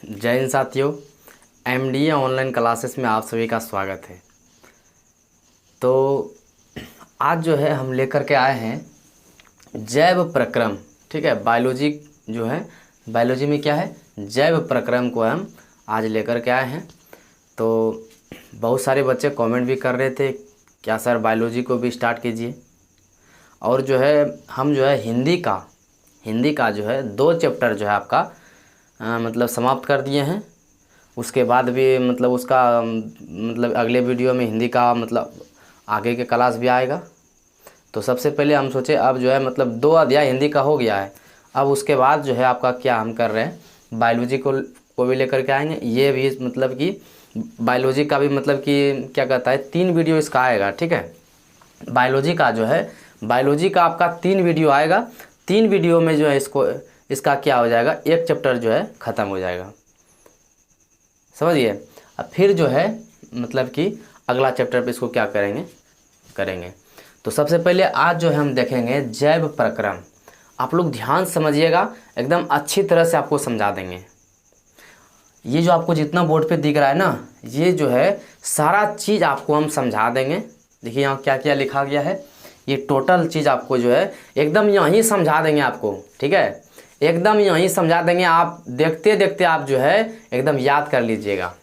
जय हिंद साथियों, MDA online classes में आप सभी का स्वागत है। तो आज जो है हम लेकर के आए हैं जैव प्रक्रम। ठीक है, बायोलॉजी जो है, बायोलॉजी में क्या है, जैव प्रक्रम को हम आज लेकर के आए हैं। तो बहुत सारे बच्चे कमेंट भी कर रहे थे क्या सर बायोलॉजी को भी स्टार्ट कीजिए। और जो है हम जो है हिंदी का जो है 2 चैप्टर जो है आपका मतलब समाप्त कर दिए हैं। उसके बाद भी मतलब उसका मतलब अगले वीडियो में हिंदी का मतलब आगे के क्लास भी आएगा। तो सबसे पहले हम सोचे अब जो है मतलब 2 अध्याय हिंदी का हो गया है, अब उसके बाद जो है आपका क्या हम कर रहे हैं बायोलॉजी को भी लेकर के आएंगे। ये भी मतलब कि बायोलॉजी का भी मतलब कि क्या कहता है 3 वीडियो इसका आएगा। ठीक है, बायोलॉजी का जो है बायोलॉजी का आपका 3 वीडियो आएगा। 3 वीडियो में जो है इसका क्या हो जाएगा, एक चैप्टर जो है ख़त्म हो जाएगा, समझिए। अब फिर जो है मतलब कि अगला चैप्टर पे इसको क्या करेंगे। तो सबसे पहले आज जो है हम देखेंगे जैव प्रक्रम। आप लोग ध्यान समझिएगा, एकदम अच्छी तरह से आपको समझा देंगे। ये जो आपको जितना बोर्ड पे दिख रहा है ना, ये जो है सारा चीज़ आपको हम समझा देंगे। देखिए यहाँ क्या क्या लिखा गया है, ये टोटल चीज़ आपको जो है एकदम यहीं समझा देंगे आपको। ठीक है, एकदम यहीं समझा देंगे, आप देखते देखते आप जो है एकदम याद कर लीजिएगा।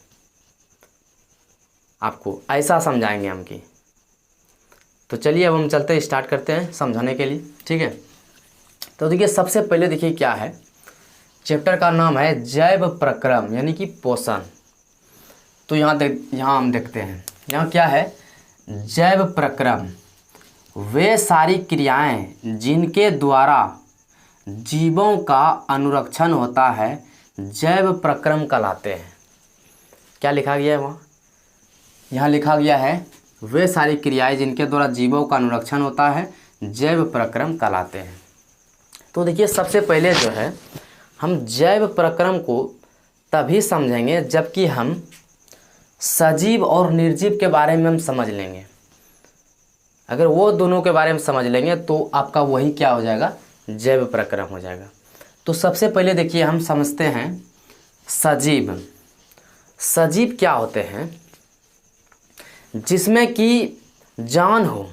आपको ऐसा समझाएंगे हम कि। तो चलिए अब हम चलते स्टार्ट करते हैं समझाने के लिए। ठीक है, तो देखिए सबसे पहले देखिए क्या है, चैप्टर का नाम है जैव प्रक्रम यानी कि पोषण। तो यहाँ हम देखते हैं, यहाँ क्या है, जैव प्रक्रम वे सारी क्रियाएं जिनके द्वारा जीवों का अनुरक्षण होता है जैव प्रक्रम कहलाते हैं। क्या लिखा गया है वहाँ, यहाँ लिखा गया है वे सारी क्रियाएं जिनके द्वारा जीवों का अनुरक्षण होता है जैव प्रक्रम कहलाते हैं। तो देखिए सबसे पहले जो है हम जैव प्रक्रम को तभी समझेंगे जबकि हम सजीव और निर्जीव के बारे में हम समझ लेंगे। अगर वो दोनों के बारे में समझ लेंगे तो आपका वही क्या हो जाएगा, जैव प्रक्रम हो जाएगा। तो सबसे पहले देखिए हम समझते हैं सजीव। सजीव क्या होते हैं, जिसमें कि जान हो,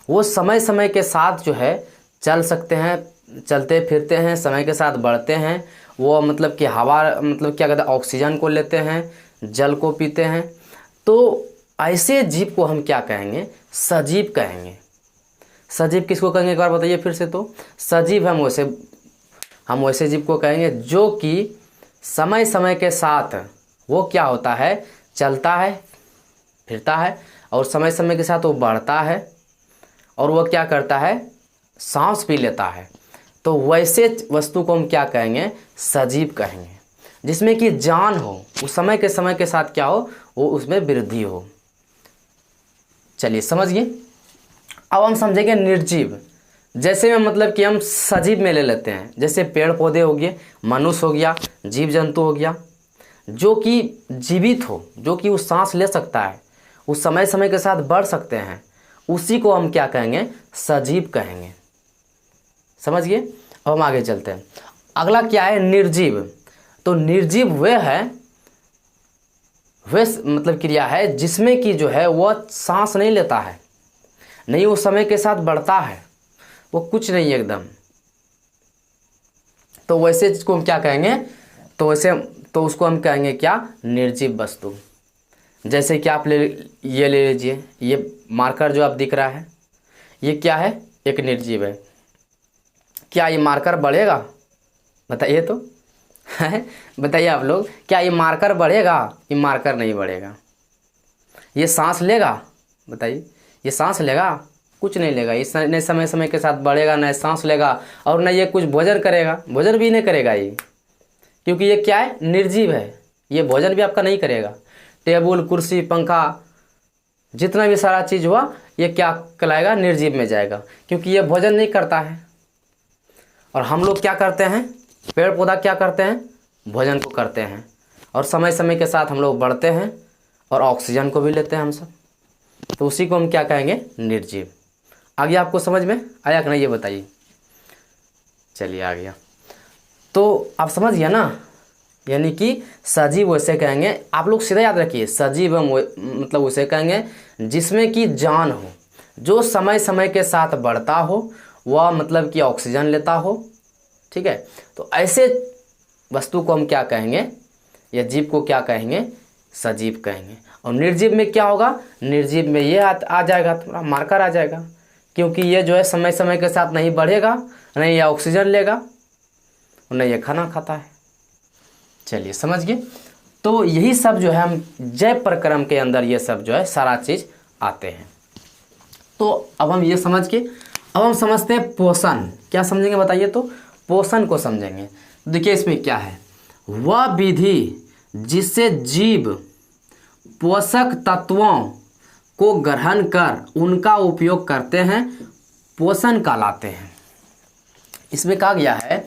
वो समय समय के साथ जो है चल सकते हैं, चलते फिरते हैं, समय के साथ बढ़ते हैं। वो मतलब कि हवा मतलब क्या कहते हैं ऑक्सीजन को लेते हैं, जल को पीते हैं। तो ऐसे जीव को हम क्या कहेंगे, सजीव कहेंगे। सजीव किसको कहेंगे एक बार बताइए फिर से। तो सजीव हम वैसे जीव को कहेंगे जो कि समय समय के साथ वो क्या होता है, चलता है फिरता है, और समय समय के साथ वो बढ़ता है, और वो क्या करता है, सांस भी लेता है। तो वैसे वस्तु को हम क्या कहेंगे, सजीव कहेंगे, जिसमें कि जान हो, उस समय के साथ क्या हो, वो उसमें वृद्धि हो। चलिए समझिए। अब हम समझेंगे निर्जीव। जैसे में मतलब कि हम सजीव में ले लेते हैं, जैसे पेड़ पौधे हो गए, मनुष्य हो गया, जीव जंतु हो गया, जो कि जीवित हो, जो कि वो सांस ले सकता है, वो समय समय के साथ बढ़ सकते हैं, उसी को हम क्या कहेंगे, सजीव कहेंगे। समझिए। अब हम आगे चलते हैं। अगला क्या है, निर्जीव। तो निर्जीव वह मतलब क्रिया है जिसमें कि जो है वह सांस नहीं लेता है, नहीं वो समय के साथ बढ़ता है, वो कुछ नहीं एकदम। तो वैसे जिसको हम क्या कहेंगे, तो उसको हम कहेंगे क्या, निर्जीव वस्तु। जैसे कि आप ये ले लीजिए, ये मार्कर जो आप दिख रहा है, ये क्या है, एक निर्जीव है। क्या ये मार्कर बढ़ेगा, बताइए तो बताइए आप लोग, क्या ये मार्कर बढ़ेगा, ये मार्कर नहीं बढ़ेगा। ये सांस लेगा, बताइए, ये सांस लेगा, कुछ नहीं लेगा। ये न समय समय के साथ बढ़ेगा, न सांस लेगा, और न ये कुछ भोजन करेगा, भोजन भी नहीं करेगा ये, क्योंकि ये क्या है, निर्जीव है। ये भोजन भी आपका नहीं करेगा। टेबल कुर्सी पंखा जितना भी सारा चीज़ हुआ, ये क्या कहलाएगा, निर्जीव में जाएगा, क्योंकि ये भोजन नहीं करता है। और हम लोग क्या करते हैं, पेड़ पौधा क्या करते हैं, भोजन को करते हैं, और समय समय के साथ हम लोग बढ़ते हैं और ऑक्सीजन को भी लेते हैं हम सब। तो उसी को हम क्या कहेंगे, निर्जीव। आगे आपको समझ में आया कि नहीं, ये बताइए। चलिए आ गया। तो आप समझ गया ना, यानी कि सजीव वैसे कहेंगे, आप लोग सीधा याद रखिए, सजीव हम मतलब उसे कहेंगे जिसमें कि जान हो, जो समय समय के साथ बढ़ता हो, वह मतलब कि ऑक्सीजन लेता हो। ठीक है, तो ऐसे वस्तु को हम क्या कहेंगे, या जीव को क्या कहेंगे, सजीव कहेंगे। और निर्जीव में क्या होगा, निर्जीव में ये आ जाएगा, थोड़ा मार्कर आ जाएगा, क्योंकि ये जो है समय समय के साथ नहीं बढ़ेगा, नहीं ये ऑक्सीजन लेगा, और नहीं ये खाना खाता है। चलिए समझ गए। तो यही सब जो है हम जैव प्रक्रम के अंदर ये सब जो है सारा चीज़ आते हैं। तो अब हम ये समझ के अब हम समझते हैं पोषण। क्या समझेंगे बताइए, तो पोषण को समझेंगे। देखिए इसमें क्या है, वह विधि जिससे जीव पोषक तत्वों को ग्रहण कर उनका उपयोग करते हैं, पोषण कहलाते हैं। इसमें कहा गया है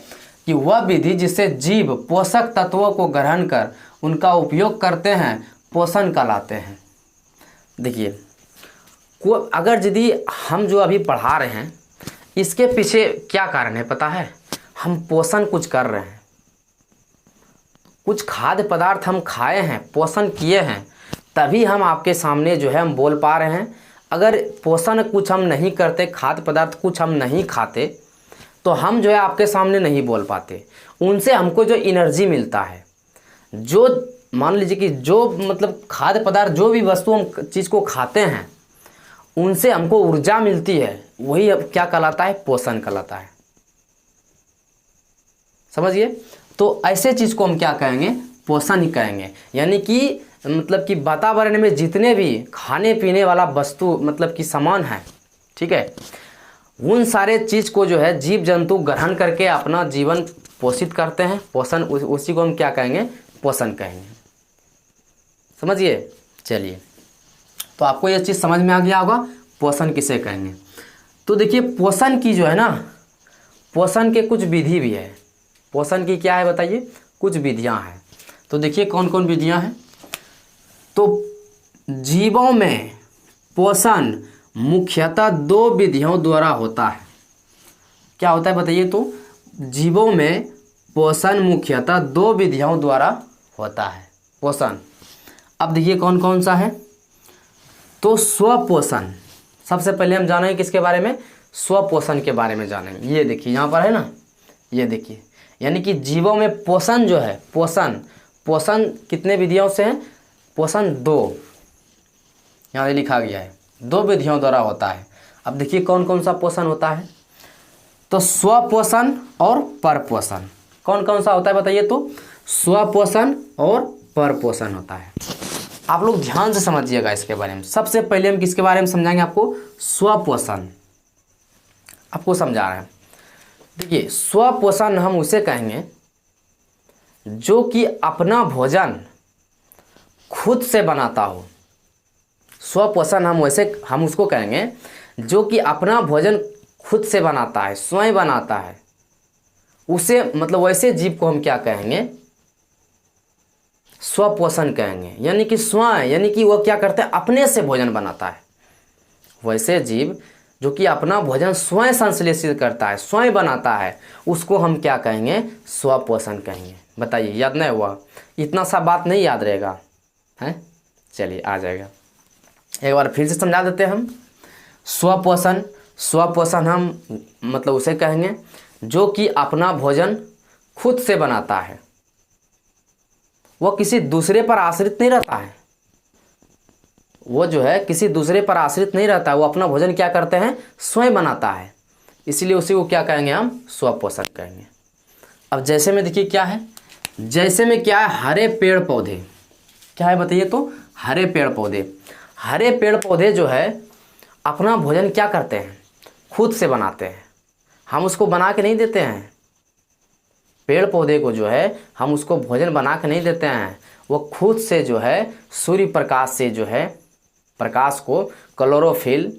कि वह विधि जिससे जीव पोषक तत्वों को ग्रहण कर उनका उपयोग करते हैं, पोषण कहलाते हैं। देखिए अगर यदि हम जो अभी पढ़ा रहे हैं इसके पीछे क्या कारण है पता है, हम पोषण कुछ कर रहे हैं, कुछ खाद्य पदार्थ हम खाए हैं, पोषण किए हैं, तभी हम आपके सामने जो है हम बोल पा रहे हैं। अगर पोषण कुछ हम नहीं करते, खाद्य पदार्थ कुछ हम नहीं खाते, तो हम जो है आपके सामने नहीं बोल पाते। उनसे हमको जो एनर्जी मिलता है, जो मान लीजिए कि जो मतलब खाद्य पदार्थ, जो भी वस्तु हम चीज़ को खाते हैं, उनसे हमको ऊर्जा मिलती है, वही अब क्या कहलाता है, पोषण कहलाता है। समझिए, तो ऐसे चीज़ को हम क्या कहेंगे, पोषण ही कहेंगे। यानी कि मतलब कि वातावरण में जितने भी खाने पीने वाला वस्तु मतलब कि सामान है, ठीक है, उन सारे चीज़ को जो है जीव जंतु ग्रहण करके अपना जीवन पोषित करते हैं, पोषण, उसी को हम क्या कहेंगे, पोषण कहेंगे। समझिए। चलिए, तो आपको यह चीज़ समझ में आ गया होगा पोषण किसे कहेंगे। तो देखिए पोषण की जो है ना, पोषण के कुछ विधि भी है। पोषण की क्या है बताइए, कुछ विधियां हैं। तो देखिए कौन कौन विधियां हैं। तो जीवों में पोषण मुख्यतः 2 विधियों द्वारा होता है। क्या होता है बताइए, तो जीवों में पोषण मुख्यतः 2 विधियों द्वारा होता है पोषण। अब देखिए कौन कौन सा है। तो स्वपोषण, सबसे पहले हम जानेंगे किसके बारे में, स्वपोषण के बारे में जानेंगे। ये देखिए यहाँ पर है ना, ये देखिए, यानी कि जीवों में पोषण जो है, पोषण कितने विधियों से है, पोषण 2, यहाँ लिखा गया है, 2 विधियों द्वारा होता है। अब देखिए कौन कौन सा पोषण होता है। तो स्वपोषण और परपोषण। कौन कौन सा होता है बताइए, तो स्वपोषण और परपोषण होता है। आप लोग ध्यान से समझिएगा इसके बारे में। सबसे पहले हम किसके बारे में समझाएंगे आपको, स्वपोषण। आपको समझा रहे हैं। देखिए स्वपोषण हम उसे कहेंगे जो कि अपना भोजन खुद से बनाता हो। स्वपोषण हम उसको कहेंगे जो कि अपना भोजन खुद से बनाता है, स्वयं बनाता है, उसे मतलब वैसे जीव को हम क्या कहेंगे, स्वपोषण कहेंगे। यानी कि स्वयं, यानी कि वह क्या करता है, अपने से भोजन बनाता है। वैसे जीव जो कि अपना भोजन स्वयं संश्लेषित करता है, स्वयं बनाता है, उसको हम क्या कहेंगे, स्वपोषण कहेंगे। बताइए याद नहीं हुआ, इतना सा बात नहीं याद रहेगा हैं। चलिए आ जाएगा, एक बार फिर से समझा देते हैं हम। स्वपोषण हम मतलब उसे कहेंगे जो कि अपना भोजन खुद से बनाता है, वह किसी दूसरे पर आश्रित नहीं रहता है। वो जो है किसी दूसरे पर आश्रित नहीं रहता है, वो अपना भोजन क्या करते हैं, स्वयं बनाता है, इसलिए उसी को क्या कहेंगे, हम स्वपोषण कहेंगे। अब जैसे में देखिए क्या है, जैसे में क्या है, हरे पेड़ पौधे। क्या है बताइए, तो हरे पेड़ पौधे। हरे पेड़ पौधे जो है अपना भोजन क्या करते हैं, खुद से बनाते हैं, हम उसको बना के नहीं देते हैं। पेड़ पौधे को जो है हम उसको भोजन बना के नहीं देते हैं, वो खुद से जो है सूर्य प्रकाश से जो है प्रकाश को क्लोरोफिल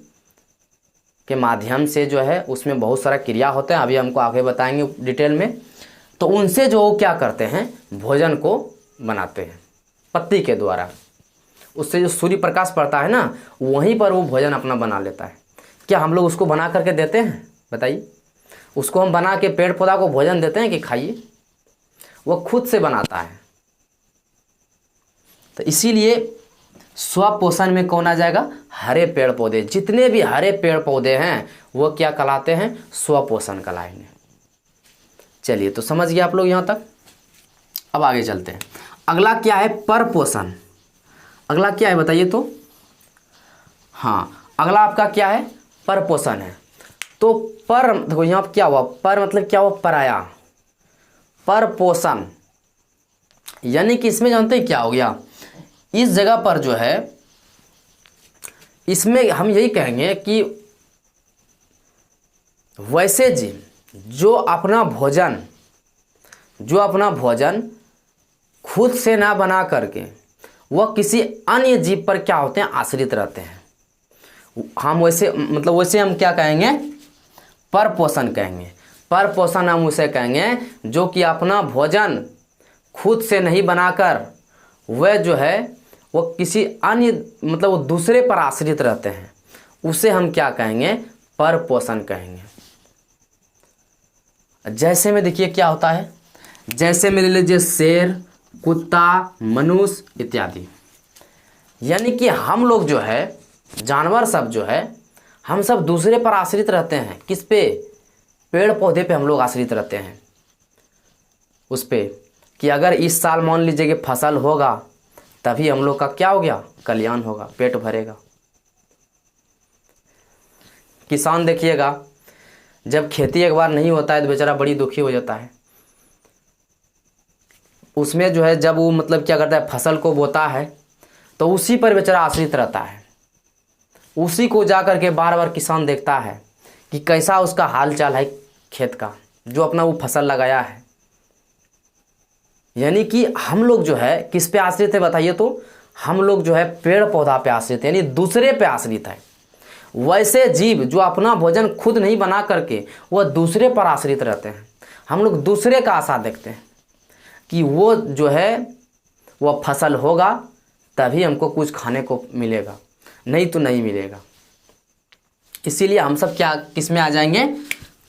के माध्यम से जो है, उसमें बहुत सारा क्रिया होते हैं, अभी हमको आगे बताएंगे डिटेल में। तो उनसे जो क्या करते हैं, भोजन को बनाते हैं पत्ती के द्वारा। उससे जो सूर्य प्रकाश पड़ता है ना, वहीं पर वो भोजन अपना बना लेता है। क्या हम लोग उसको बना करके देते हैं बताइए, उसको हम बना के पेड़ पौधा को भोजन देते हैं कि खाइए, वो खुद से बनाता है। तो इसीलिए स्वपोषण में कौन आ जाएगा, हरे पेड़ पौधे। जितने भी हरे पेड़ पौधे हैं वो क्या कहलाते हैं, स्वपोषण कहलाएंगे। चलिए, तो समझ गए आप लोग यहाँ तक। अब आगे चलते हैं। अगला क्या है, परपोषण। अगला क्या है बताइए तो। हाँ, अगला आपका क्या है, परपोषण है। तो पर देखो यहाँ क्या हुआ, पर मतलब क्या हुआ, पराया। परपोषण यानी कि इसमें जानते हैं क्या हो गया, इस जगह पर जो है, इसमें हम यही कहेंगे कि वैसे जीव जो अपना भोजन खुद से ना बना करके वह किसी अन्य जीव पर क्या होते हैं, आश्रित रहते हैं, हम वैसे मतलब वैसे हम क्या कहेंगे, परपोषण कहेंगे। परपोषण हम उसे कहेंगे जो कि अपना भोजन खुद से नहीं बनाकर वह जो है वो किसी अन्य मतलब वो दूसरे पर आश्रित रहते हैं, उसे हम क्या कहेंगे, परपोषण कहेंगे। जैसे में देखिए क्या होता है, जैसे में ले लीजिए शेर, कुत्ता, मनुष्य इत्यादि। यानी कि हम लोग जो है, जानवर सब जो है, हम सब दूसरे पर आश्रित रहते हैं। किस पे, पेड़ पौधे पे हम लोग आश्रित रहते हैं। उस पे कि अगर इस साल मान लीजिए कि फसल होगा तभी हम लोग का क्या हो गया, कल्याण होगा, पेट भरेगा। किसान देखिएगा, जब खेती एक बार नहीं होता है तो बेचारा बड़ी दुखी हो जाता है। उसमें जो है जब वो मतलब क्या करता है, फसल को बोता है तो उसी पर बेचारा आश्रित रहता है। उसी को जा कर के बार बार किसान देखता है कि कैसा उसका हाल चाल है खेत का, जो अपना वो फसल लगाया है। यानी कि हम लोग जो है किस पे आश्रित है बताइए तो, हम लोग जो है पेड़ पौधा पे आश्रित है, यानी दूसरे पे आश्रित है। वैसे जीव जो अपना भोजन खुद नहीं बना करके वह दूसरे पर आश्रित रहते हैं। हम लोग दूसरे का आशा देखते हैं कि वो जो है वह फसल होगा तभी हमको कुछ खाने को मिलेगा, नहीं तो नहीं मिलेगा। इसीलिए हम सब क्या किस में आ जाएंगे,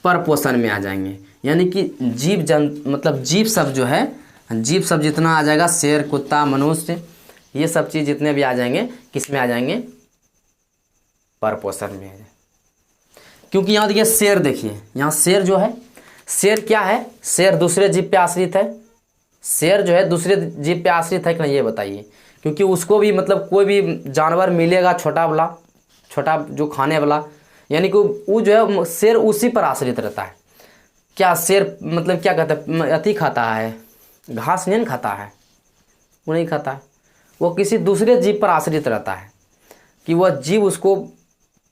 परपोषण में आ जाएंगे। यानी कि जीव मतलब जीव सब जो है, जीव सब जितना आ जाएगा, शेर, कुत्ता, मनुष्य, ये सब चीज़ जितने भी आ जाएंगे किस में आ जाएंगे, परपोषण में आ जाएंगे। क्योंकि यहाँ देखिए शेर, देखिए यहाँ शेर जो है, शेर क्या है, शेर दूसरे जीव पे आश्रित है। शेर जो है दूसरे जीव पे आश्रित है कि नहीं, ये बताइए। क्योंकि उसको भी मतलब कोई भी जानवर मिलेगा छोटा वाला, छोटा जो खाने वाला, यानी कि वो जो है शेर उसी पर आश्रित रहता है। क्या शेर मतलब क्या कहता है, अति खाता है, घास नहीं खाता है, वो नहीं खाता है। वो किसी दूसरे जीव पर आश्रित रहता है कि वह जीव उसको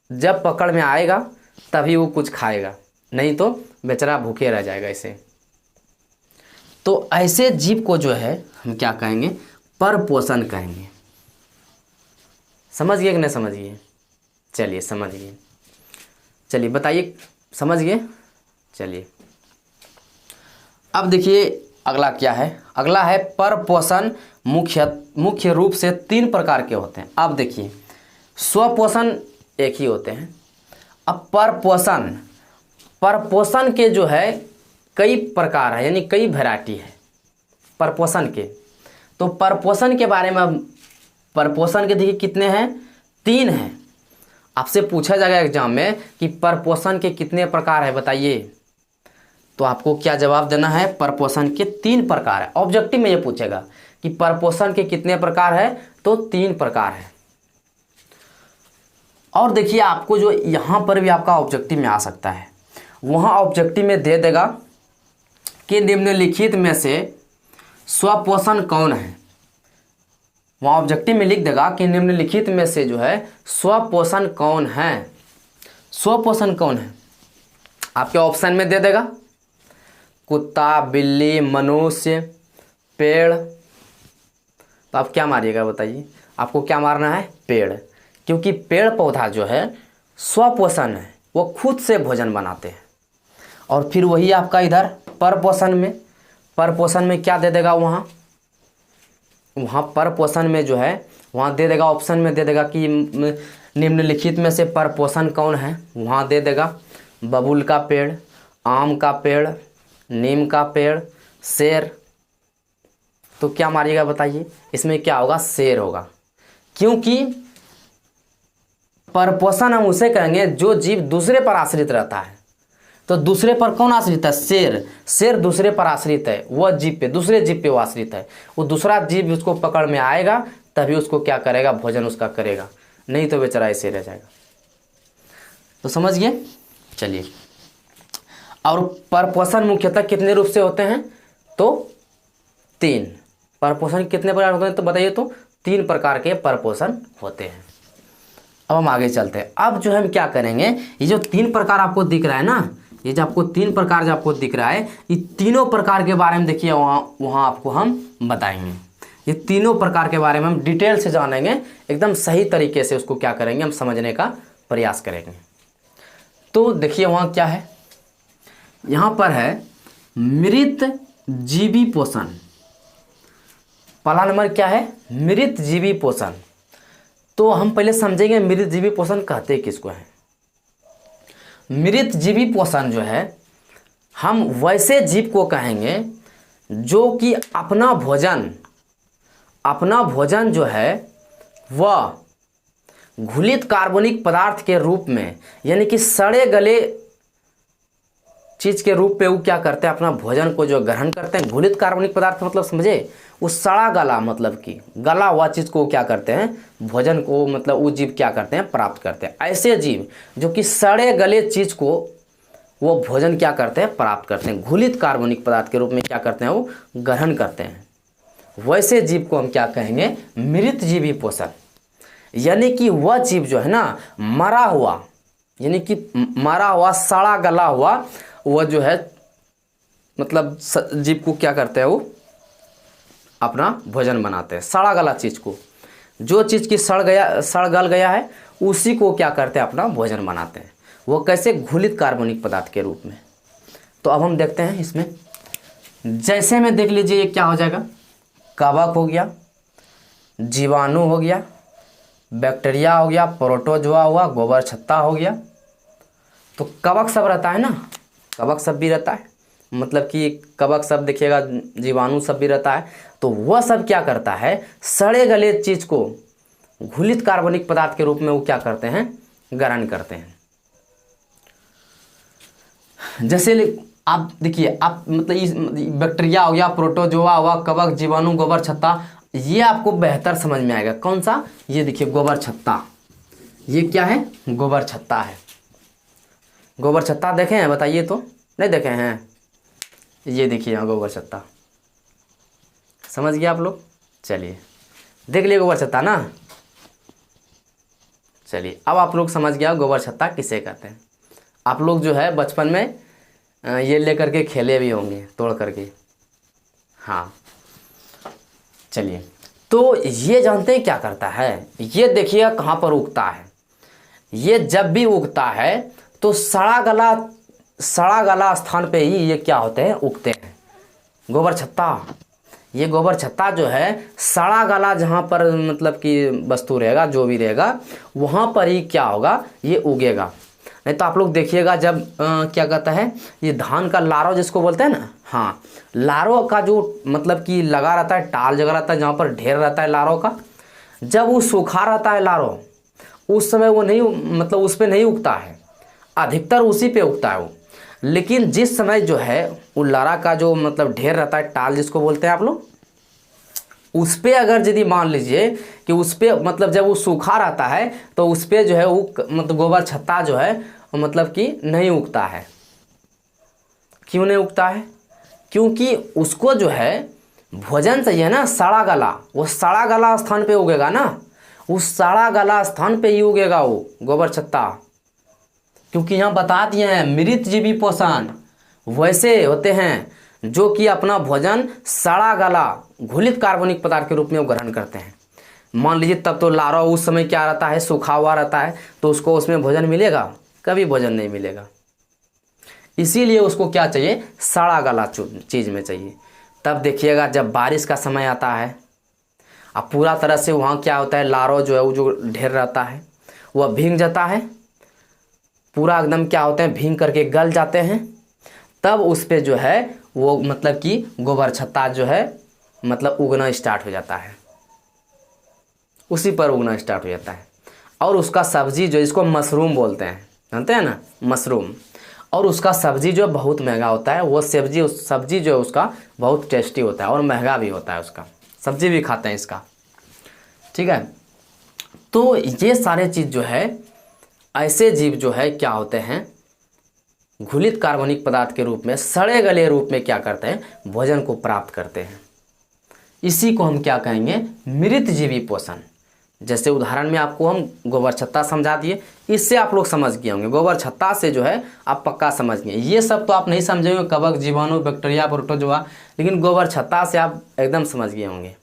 जब पकड़ में आएगा तभी वो कुछ खाएगा, नहीं तो बेचारा भूखे रह जाएगा ऐसे। तो ऐसे जीव को जो है हम क्या कहेंगे, परपोषण कहेंगे। समझ गए कि नहीं समझ गए, चलिए समझ गए। चलिए बताइए, समझ गए। चलिए अब देखिए अगला क्या है, अगला है परपोषण। मुख्य रूप से 3 प्रकार के होते हैं। अब देखिए, स्वपोषण एक ही होते हैं। अब परपोषण के जो है कई प्रकार है, यानी कई वैरायटी है परपोषण के। तो परपोषण के बारे में, परपोषण के देखिए कितने हैं, 3 हैं। आपसे पूछा जाएगा एग्जाम में कि परपोषण के कितने प्रकार है बताइए, तो आपको क्या जवाब देना है, परपोषण के 3 प्रकार है। ऑब्जेक्टिव में ये पूछेगा कि परपोषण के कितने प्रकार है, तो 3 प्रकार है। और देखिए आपको जो यहाँ पर भी आपका ऑब्जेक्टिव में आ सकता है, वहाँ ऑब्जेक्टिव में दे देगा कि निम्नलिखित में से स्वपोषण कौन है। वहाँ ऑब्जेक्टिव में लिख देगा कि निम्नलिखित में से जो है स्वपोषण कौन है। स्वपोषण कौन है आपके ऑप्शन में दे देगा, कुत्ता, बिल्ली, मनुष्य, पेड़। तो आप क्या मारिएगा बताइए, आपको क्या मारना है, पेड़। क्योंकि पेड़ पौधा जो है स्वपोषण है, वो खुद से भोजन बनाते हैं। और फिर वही आपका इधर परपोषण में क्या दे देगा, वहाँ परपोषण में जो है वहाँ दे देगा, ऑप्शन में दे देगा कि निम्नलिखित में से परपोषण कौन है। वहाँ दे देगा बबूल का पेड़, आम का पेड़, नीम का पेड़, शेर। तो क्या मारिएगा बताइए, इसमें क्या होगा, शेर होगा। क्योंकि परपोषण हम उसे कहेंगे जो जीव दूसरे पर आश्रित रहता है। तो दूसरे पर कौन आश्रित है, शेर। शेर दूसरे पर आश्रित है, वह जीव पे, दूसरे जीव पे वो आश्रित है। वो दूसरा जीव उसको पकड़ में आएगा तभी उसको क्या करेगा, भोजन उसका करेगा, नहीं तो बेचारा ऐसे रह जाएगा। तो समझ गए। चलिए, और परपोषण मुख्यतः कितने रूप से होते हैं, तो 3। परपोषण कितने प्रकार होते हैं तो बताइए, तो 3 प्रकार के परपोषण होते हैं। अब हम आगे चलते हैं। अब जो हम क्या करेंगे, ये जो 3 प्रकार आपको दिख रहा है ना, ये जो आपको 3 प्रकार जो आपको दिख रहा है, ये तीनों प्रकार के बारे में देखिए वहाँ आपको हम बताएंगे। ये तीनों प्रकार के बारे में हम डिटेल से जानेंगे, एकदम सही तरीके से उसको क्या करेंगे, हम समझने का प्रयास करेंगे। तो देखिए वहाँ क्या है, यहाँ पर है मृत जीवी पोषण। पहला नंबर क्या है, मृत जीवी पोषण। तो हम पहले समझेंगे मृत जीवी पोषण कहते किसको है। मृत जीवी पोषण जो है, हम वैसे जीव को कहेंगे जो कि अपना भोजन जो है वह घुलित कार्बनिक पदार्थ के रूप में, यानी कि सड़े गले चीज के रूप में वो क्या करते हैं, अपना भोजन को जो ग्रहण करते हैं। घुलित कार्बनिक पदार्थ मतलब समझे, वो सड़ा गला, मतलब कि गला हुआ चीज को क्या करते हैं, भोजन को, मतलब वो जीव क्या करते हैं, प्राप्त करते हैं। ऐसे जीव जो कि सड़े गले चीज को वो भोजन क्या करते हैं, प्राप्त करते हैं, घुलित कार्बनिक पदार्थ के रूप में क्या करते हैं, वो ग्रहण करते हैं। वैसे जीव को हम क्या कहेंगे, मृत जीवी पोषण। यानी कि वह जीव जो है ना, मरा हुआ, यानी कि मरा हुआ, सड़ा गला हुआ, वह जो है मतलब जीव को क्या करते हैं, वो अपना भोजन बनाते हैं। सड़ा गला चीज को, जो चीज की सड़ गल गया है, उसी को क्या करते हैं, अपना भोजन बनाते हैं। वो कैसे, घुलित कार्बनिक पदार्थ के रूप में। तो अब हम देखते हैं इसमें, जैसे में देख लीजिए, ये क्या हो जाएगा, कवक हो गया, जीवाणु हो गया, बैक्टीरिया हो गया, प्रोटोजोआ हुआ, गोबर छत्ता हो गया। तो कवक सब रहता है ना, कवक सब भी रहता है, मतलब कि कवक सब देखिएगा, जीवाणु सब भी रहता है। तो वह सब क्या करता है, सड़े गले चीज को घुलित कार्बनिक पदार्थ के रूप में वो क्या करते हैं, ग्रहण करते हैं। जैसे आप देखिए, आप मतलब बैक्टीरिया हो गया, प्रोटोजोआ हुआ, कवक, जीवाणु, गोबर छत्ता, ये आपको बेहतर समझ में आएगा। कौन सा, ये देखिए गोबर छत्ता, ये क्या है, गोबर छत्ता है। गोबर छत्ता देखे हैं, बताइए तो, नहीं देखे हैं, ये देखिए यहाँ गोबर छत्ता, समझ गए आप लोग। चलिए देख लिए गोबर छत्ता ना। चलिए अब आप लोग समझ गया गोबर छत्ता किसे कहते हैं। आप लोग जो है बचपन में ये लेकर के खेले भी होंगे, तोड़ करके। हाँ चलिए, तो ये जानते हैं क्या करता है, ये देखिए कहाँ पर उगता है। ये जब भी उगता है तो सड़ा गला स्थान पे ही ये क्या होते हैं, उगते हैं, गोबर छत्ता। ये गोबर छत्ता जो है, सड़ा गला जहाँ पर मतलब कि वस्तु रहेगा, जो भी रहेगा, वहाँ पर ही क्या होगा, ये उगेगा। नहीं तो आप लोग देखिएगा जब क्या कहता है, ये धान का लारो जिसको बोलते हैं ना, हाँ, लारो का जो मतलब कि लगा रहता है, टाल जगह रहता है जहाँ पर ढेर रहता है लारो का, जब वो सूखा रहता है लारो, उस समय वो नहीं, मतलब उस पर नहीं उगता है, अधिकतर उसी पे उगता है वो। लेकिन जिस समय जो है वो लारा का जो मतलब ढेर रहता है, टाल जिसको बोलते हैं आप लोग, उस पे अगर यदि मान लीजिए कि उस पे मतलब जब वो सूखा रहता है तो उस पे जो है वो मतलब गोबर छत्ता जो है मतलब कि नहीं उगता है। क्यों नहीं उगता है, क्योंकि उसको जो है भोजन चाहिए ना, सड़ा गला, वो सड़ा गला स्थान पे उगेगा ना, उस सड़ा गला स्थान पे ही उगेगा वो गोबर छत्ता। क्योंकि यहाँ बता दिए हैं मृत जीवी पोषण वैसे होते हैं जो कि अपना भोजन सड़ा गला घुलित कार्बनिक पदार्थ के रूप में ग्रहण करते हैं। मान लीजिए तब तो लारा उस समय क्या रहता है, सूखा हुआ रहता है, तो उसको उसमें भोजन मिलेगा, कभी भोजन नहीं मिलेगा। इसीलिए उसको क्या चाहिए, सड़ा गला चीज़ में चाहिए। तब देखिएगा जब बारिश का समय आता है, अब पूरा तरह से वहाँ क्या होता है, लारो जो है वो जो ढेर रहता है वह भीग जाता है, पूरा एकदम क्या होते हैं, भीग करके गल जाते हैं। तब उस पर जो है वो मतलब कि गोबर छत्ता जो है मतलब उगना स्टार्ट हो जाता है, उसी पर उगना स्टार्ट हो जाता है। और उसका सब्जी जो इसको मशरूम बोलते हैं, जानते हैं ना, मशरूम। और उसका सब्जी जो बहुत महंगा होता है, वो सब्जी जो है उसका बहुत टेस्टी होता है और महंगा भी होता है उसका, सब्जी भी खाते हैं इसका, ठीक है। तो ये सारे चीज़ जो है, ऐसे जीव जो है क्या होते हैं, घुलित कार्बनिक पदार्थ के रूप में, सड़े गले रूप में क्या करते हैं, भोजन को प्राप्त करते हैं। इसी को हम क्या कहेंगे, मृत जीवी पोषण। जैसे उदाहरण में आपको हम गोबर छत्ता समझा दिए, इससे आप लोग समझ गए होंगे। गोबर छत्ता से जो है आप पक्का समझ गए। ये सब तो आप नहीं समझेंगे, कवक, जीवाणु, बैक्टीरिया, प्रोटोजोआ, लेकिन गोबर छत्ता से आप एकदम समझ गए होंगे।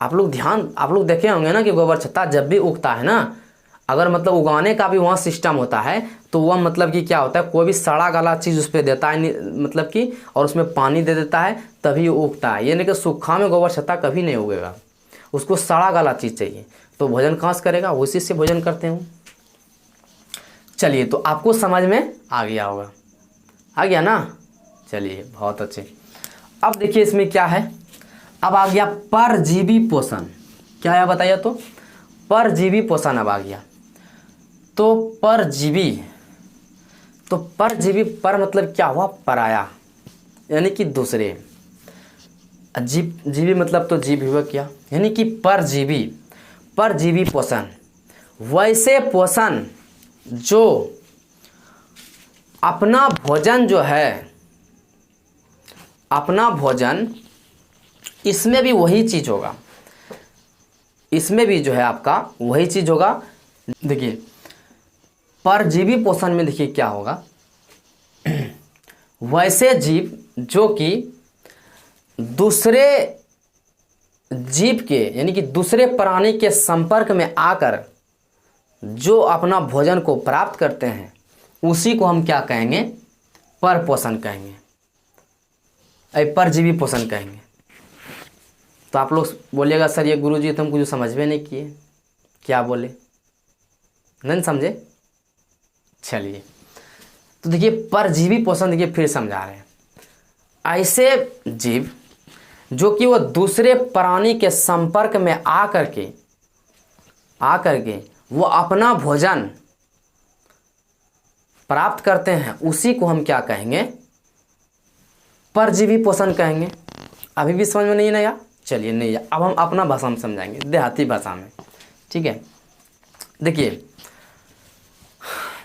आप लोग देखे होंगे ना कि गोबर छत्ता जब भी उगता है ना, अगर मतलब उगाने का भी वहाँ सिस्टम होता है, तो वह मतलब कि क्या होता है, कोई भी सड़ा गला चीज़ उस पर देता है, मतलब कि, और उसमें पानी दे देता है, तभी वो उगता है। ये नहीं कि सूखा में गोबर छत्ता कभी नहीं उगेगा, उसको सड़ा गला चीज़ चाहिए। तो भोजन कहाँ से करेगा, उसी से भोजन करते हैं। चलिए, तो आपको समझ में आ गया होगा, आ गया ना। चलिए, बहुत अच्छे। अब देखिए इसमें क्या है, अब आ गया परजीवी पोषण। क्या है बताइए, तो परजीवी पोषण अब आ गया। तो परजीवी पर मतलब क्या हुआ, पराया, यानी कि दूसरे। जीवी मतलब तो जीव हुआ क्या, यानी कि परजीवी पोषण, वैसे पोषण जो अपना भोजन जो है, अपना भोजन, इसमें भी वही चीज़ होगा, इसमें भी जो है आपका वही चीज़ होगा। देखिए परजीवी पोषण में देखिए क्या होगा, वैसे जीव जो कि दूसरे जीव के, यानी कि दूसरे प्राणी के संपर्क में आकर जो अपना भोजन को प्राप्त करते हैं, उसी को हम क्या कहेंगे, परपोषण कहेंगे, परजीवी पोषण कहेंगे। तो आप लोग बोलिएगा सर ये गुरुजी तो हम कुछ समझ में नहीं किए, क्या बोले, नहीं समझे। चलिए, तो देखिए परजीवी पोषण, देखिए फिर समझा रहे हैं। ऐसे जीव जो कि वो दूसरे प्राणी के संपर्क में आकर के वो अपना भोजन प्राप्त करते हैं, उसी को हम क्या कहेंगे, परजीवी पोषण कहेंगे। अभी भी समझ में नहीं आया, चलिए नहीं, अब हम अपना भाषा में समझाएंगे, देहाती भाषा में, ठीक है। देखिए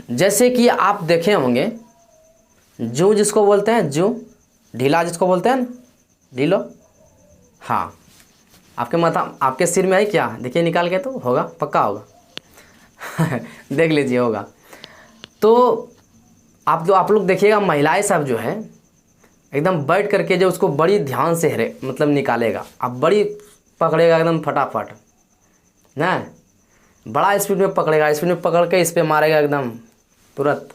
जैसे कि आप देखे होंगे, जू जिसको बोलते हैं, जू ढीला जिसको बोलते हैं, ढीलो, हाँ, आपके माथा, आपके सिर में है क्या, देखिए निकाल के, तो होगा, पक्का होगा देख लीजिए होगा। तो आप लोग देखिएगा, महिलाएं सब जो है एकदम बैठ करके जो उसको बड़ी ध्यान से मतलब निकालेगा, अब बड़ी पकड़ेगा एकदम फटाफट ना, बड़ा स्पीड में पकड़ेगा, स्पीड में पकड़ के इस पे मारेगा एकदम तुरंत।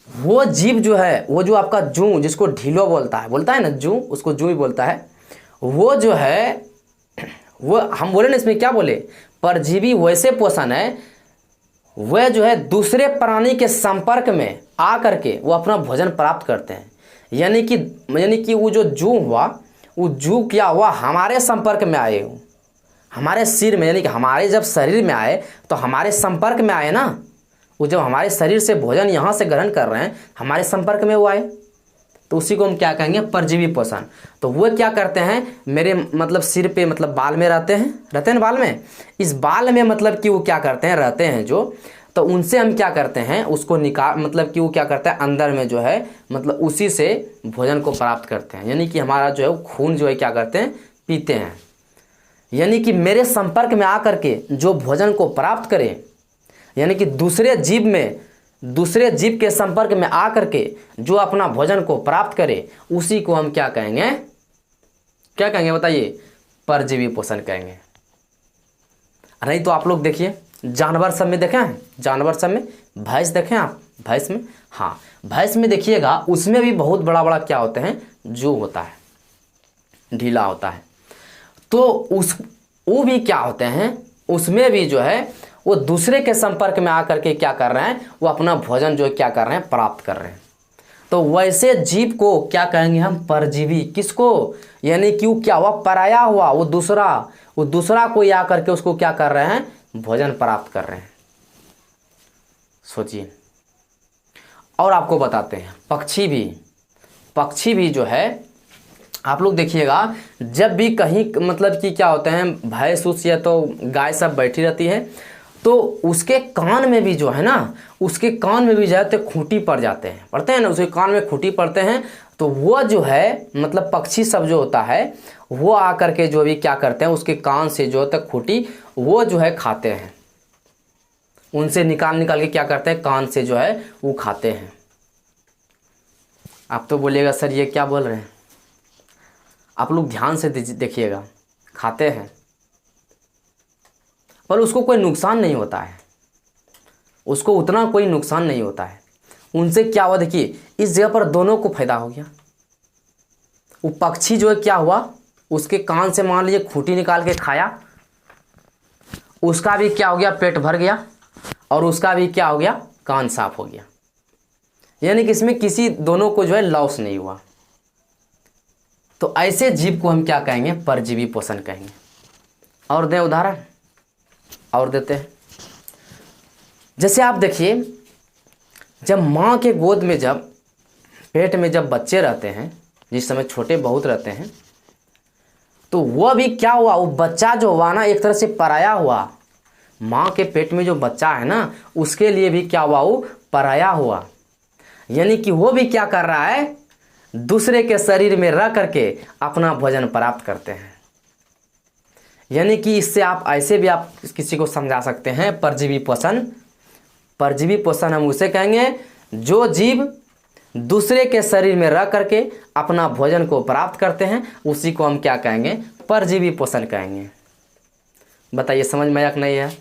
वो जीव जो है, वो जो आपका जू जिसको ढीलो बोलता है ना, जू, उसको जू ही बोलता है, वो जो है, वो हम बोले ना इसमें क्या बोले, परजीवी वैसे पोषण है, वह जो है दूसरे प्राणी के संपर्क में आ करके वो अपना भोजन प्राप्त करते हैं। यानी कि वो जो जू हुआ, वो जू क्या हुआ, हमारे संपर्क में आए, हमारे सिर में, यानी कि हमारे जब शरीर में आए तो हमारे संपर्क में आए ना, वो जब हमारे शरीर से भोजन यहाँ से ग्रहण कर रहे हैं, हमारे संपर्क में वो आए, तो उसी को हम क्या कहेंगे, परजीवी पोषण। तो वो क्या करते हैं, मेरे मतलब सिर पे, मतलब बाल में रहते हैं ना, बाल में, इस बाल में मतलब कि वो क्या करते हैं, रहते हैं जो, तो उनसे हम क्या करते हैं, उसको निकाल, मतलब कि वो क्या करता है, अंदर में जो है, मतलब उसी से भोजन को प्राप्त करते हैं। यानी कि हमारा जो है वो खून जो है क्या करते हैं, पीते हैं। यानी कि मेरे संपर्क में आकर के जो भोजन को प्राप्त करे, यानी कि दूसरे जीव के संपर्क में आकर के जो अपना भोजन को प्राप्त करे, उसी को हम क्या कहेंगे, बताइए, परजीवी पोषण कहेंगे। नहीं तो आप लोग देखिए जानवर सब में देखे हैं, जानवर सब में भैंस देखें आप, भैंस में, हाँ, भैंस में देखिएगा, उसमें भी बहुत बड़ा बड़ा क्या होते हैं, जो होता है, ढीला होता है। तो वो भी क्या होते हैं, उसमें भी जो है वो दूसरे के संपर्क में आकर के क्या कर रहे हैं, वो अपना भोजन जो क्या कर रहे हैं, प्राप्त कर रहे हैं। तो वैसे जीव को क्या कहेंगे हम? परजीवी। किसको? यानी कि वो क्या हुआ? पराया हुआ, वो दूसरा कोई आकर के उसको क्या कर रहे हैं? भोजन प्राप्त कर रहे हैं। सोचिए। और आपको बताते हैं, पक्षी भी जो है, आप लोग देखिएगा, जब भी कहीं मतलब कि क्या होते हैं, भैंस उस या तो गाय सब बैठी रहती है, तो उसके कान में भी जो है ना, उसके कान में भी जो है तो खूंटी पड़ जाते हैं, पड़ते हैं ना, उसके कान में खूंटी पड़ते हैं। तो वो जो है मतलब पक्षी सब जो होता है, वो आकर के जो भी क्या करते हैं, उसके कान से जो तक खूंटी वो जो है खाते हैं, उनसे निकाल के क्या करते हैं, कान से जो है वो खाते हैं। आप तो बोलिएगा सर ये क्या बोल रहे हैं? आप लोग ध्यान से देखिएगा, खाते हैं पर उसको कोई नुकसान नहीं होता है, उसको उतना कोई नुकसान नहीं होता है। उनसे क्या हुआ देखिए, इस जगह पर दोनों को फायदा हो गया। वो पक्षी जो है क्या हुआ, उसके कान से मान लीजिए खूंटी निकाल के खाया, उसका भी क्या हो गया, पेट भर गया, और उसका भी क्या हो गया, कान साफ हो गया। यानी कि इसमें किसी दोनों को जो है लॉस नहीं हुआ। तो ऐसे जीव को हम क्या कहेंगे? परजीवी पोषण कहेंगे। और दें उदाहरण, और देते हैं। जैसे आप देखिए, जब माँ के गोद में, जब पेट में जब बच्चे रहते हैं, जिस समय छोटे बहुत रहते हैं, तो वह भी क्या हुआ, वो बच्चा जो हुआ ना, एक तरह से पराया हुआ। माँ के पेट में जो बच्चा है ना, उसके लिए भी क्या हुआ, वो पराया हुआ। यानी कि वो भी क्या कर रहा है, दूसरे के शरीर में रह करके अपना भोजन प्राप्त करते हैं। यानी कि इससे आप ऐसे भी आप किसी को समझा सकते हैं, परजीवी पोषण हम उसे कहेंगे जो जीव दूसरे के शरीर में रह करके अपना भोजन को प्राप्त करते हैं, उसी को हम क्या कहेंगे? परजीवी पोषण कहेंगे। बताइए समझ में आया कि नहीं है?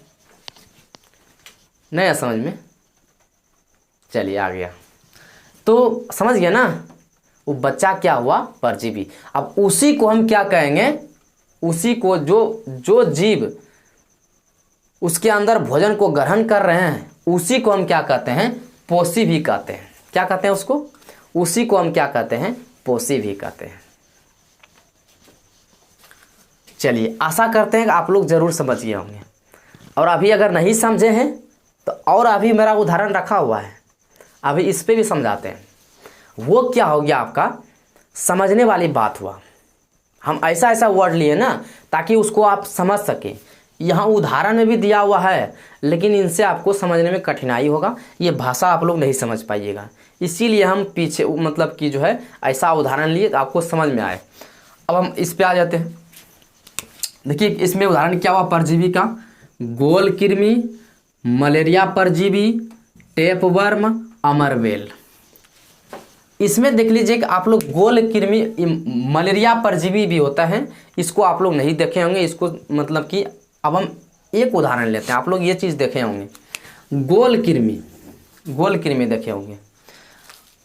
नहीं है समझ में? चलिए आ गया। तो समझ गया ना, वो बच्चा क्या हुआ, परजीवी। अब उसी को हम क्या कहेंगे, उसी को जो जीव उसके अंदर भोजन को ग्रहण कर रहे हैं, उसी को हम क्या कहते हैं? पोषी भी कहते हैं। क्या कहते हैं उसको? उसी को हम क्या कहते हैं? पोषी भी कहते हैं। चलिए, आशा करते हैं कि आप लोग जरूर समझ गए होंगे। और अभी अगर नहीं समझे हैं तो और अभी मेरा उदाहरण रखा हुआ है, अभी इस पे भी समझाते हैं। वो क्या हो गया, आपका समझने वाली बात हुआ। हम ऐसा वर्ड लिए ना ताकि उसको आप समझ सकें। यहाँ उदाहरण में भी दिया हुआ है, लेकिन इनसे आपको समझने में कठिनाई होगा, ये भाषा आप लोग नहीं समझ पाइएगा। इसीलिए हम पीछे मतलब कि जो है ऐसा उदाहरण लिए तो आपको समझ में आए। अब हम इस पे आ जाते हैं। देखिए इसमें उदाहरण क्या हुआ परजीवी का, गोल कृमि, मलेरिया परजीवी, टेपवर्म, अमरवेल। इसमें देख लीजिए कि आप लोग गोल कृमि, मलेरिया परजीवी भी होता है, इसको आप लोग नहीं देखे होंगे। इसको मतलब कि अब हम एक उदाहरण लेते हैं, आप लोग ये चीज़ देखे होंगे। गोल कृमि देखे होंगे।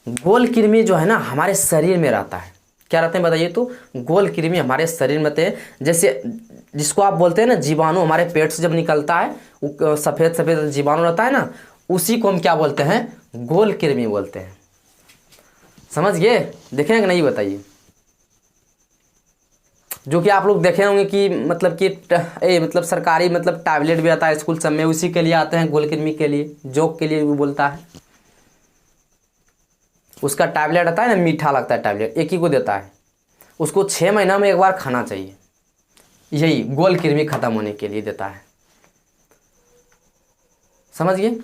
गोल कृमि जो है ना हमारे शरीर में रहता है। क्या रहते हैं बताइए तो? गोल कृमि हमारे शरीर में रहते हैं। जैसे जिसको आप बोलते हैं ना जीवाणु, हमारे पेट से जब निकलता है वो सफ़ेद सफ़ेद जीवाणु रहता है ना, उसी को हम क्या बोलते हैं? गोल कृमि बोलते हैं। समझ गए? देखें कि नहीं बताइए? जो कि आप लोग देखे होंगे कि मतलब कि मतलब सरकारी मतलब टैबलेट भी आता है स्कूल सब में, उसी के लिए आते हैं, गोल कृमि के लिए, जोक के लिए वो बोलता है। उसका टैबलेट आता है ना, मीठा लगता है टैबलेट, एक ही को देता है, उसको 6 महीना में एक बार खाना चाहिए। यही गोल कृमि खत्म होने के लिए देता है। समझिए?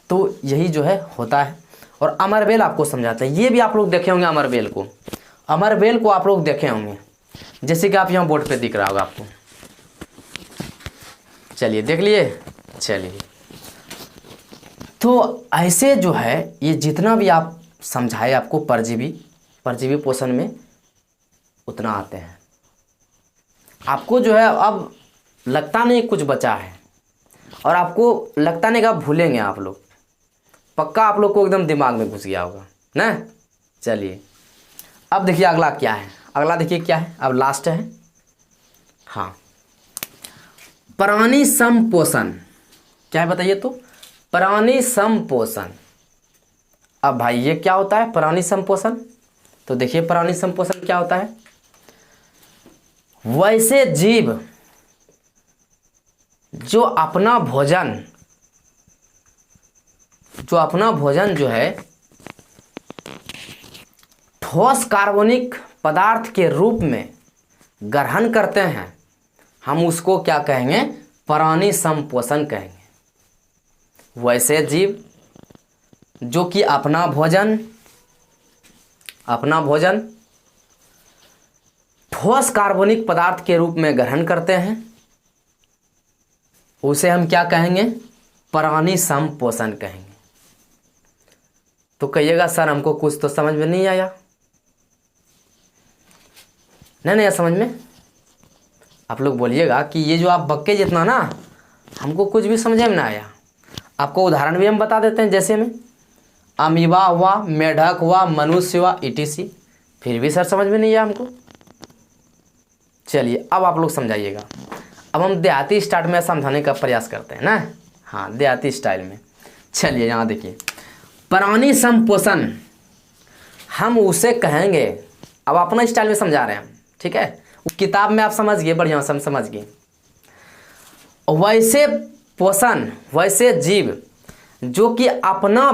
तो यही जो है होता है। और अमरवेल आपको समझाते हैं, ये भी आप लोग देखे होंगे। अमरवेल को आप लोग देखे होंगे, जैसे कि आप यहाँ बोर्ड पे दिख रहा होगा आपको। चलिए देख लिए। चलिए, तो ऐसे जो है ये जितना भी आप समझाए आपको परजीवी पोषण में, उतना आते हैं। आपको जो है अब लगता नहीं कुछ बचा है, और आपको लगता नहीं कि आप भूलेंगे। आप लोग पक्का आप लोग को एकदम दिमाग में घुस गया होगा ना। चलिए अब देखिए अगला क्या है। अगला देखिए क्या है, अब लास्ट है। हाँ, प्राणी संपोषण क्या है बताइए तो? प्राणी संपोषण। अब भाई ये क्या होता है प्राणी संपोषण। तो देखिए प्राणी संपोषण क्या होता है, वैसे जीव जो अपना भोजन जो है ठोस कार्बनिक पदार्थ के रूप में ग्रहण करते हैं, हम उसको क्या कहेंगे, प्राणी संपोषण कहेंगे। वैसे जीव जो कि अपना भोजन ठोस कार्बनिक पदार्थ के रूप में ग्रहण करते हैं, उसे हम क्या कहेंगे, प्राणी संपोषण कहेंगे। तो कहिएगा सर हमको कुछ तो समझ में नहीं आया, नहीं आया समझ में। आप लोग बोलिएगा कि ये जो आप बक्के जितना ना हमको कुछ भी समझ में ना आया। आपको उदाहरण भी हम बता देते हैं, जैसे में अमीबा हुआ, मेढक हुआ, मनुष्य हुआ, ETC, फिर भी सर समझ में नहीं आया हमको। चलिए अब आप लोग समझाइएगा। अब हम देहाती स्टाइल में समझाने का प्रयास करते हैं ना, हाँ देहाती स्टाइल में। चलिए यहाँ देखिए, प्राणी संपोषण हम उसे कहेंगे, अब अपना स्टाइल में समझा रहे हैं हम, ठीक है। वो किताब में आप समझ गए, बढ़िया से हम समझ गए। वैसे जीव जो कि अपना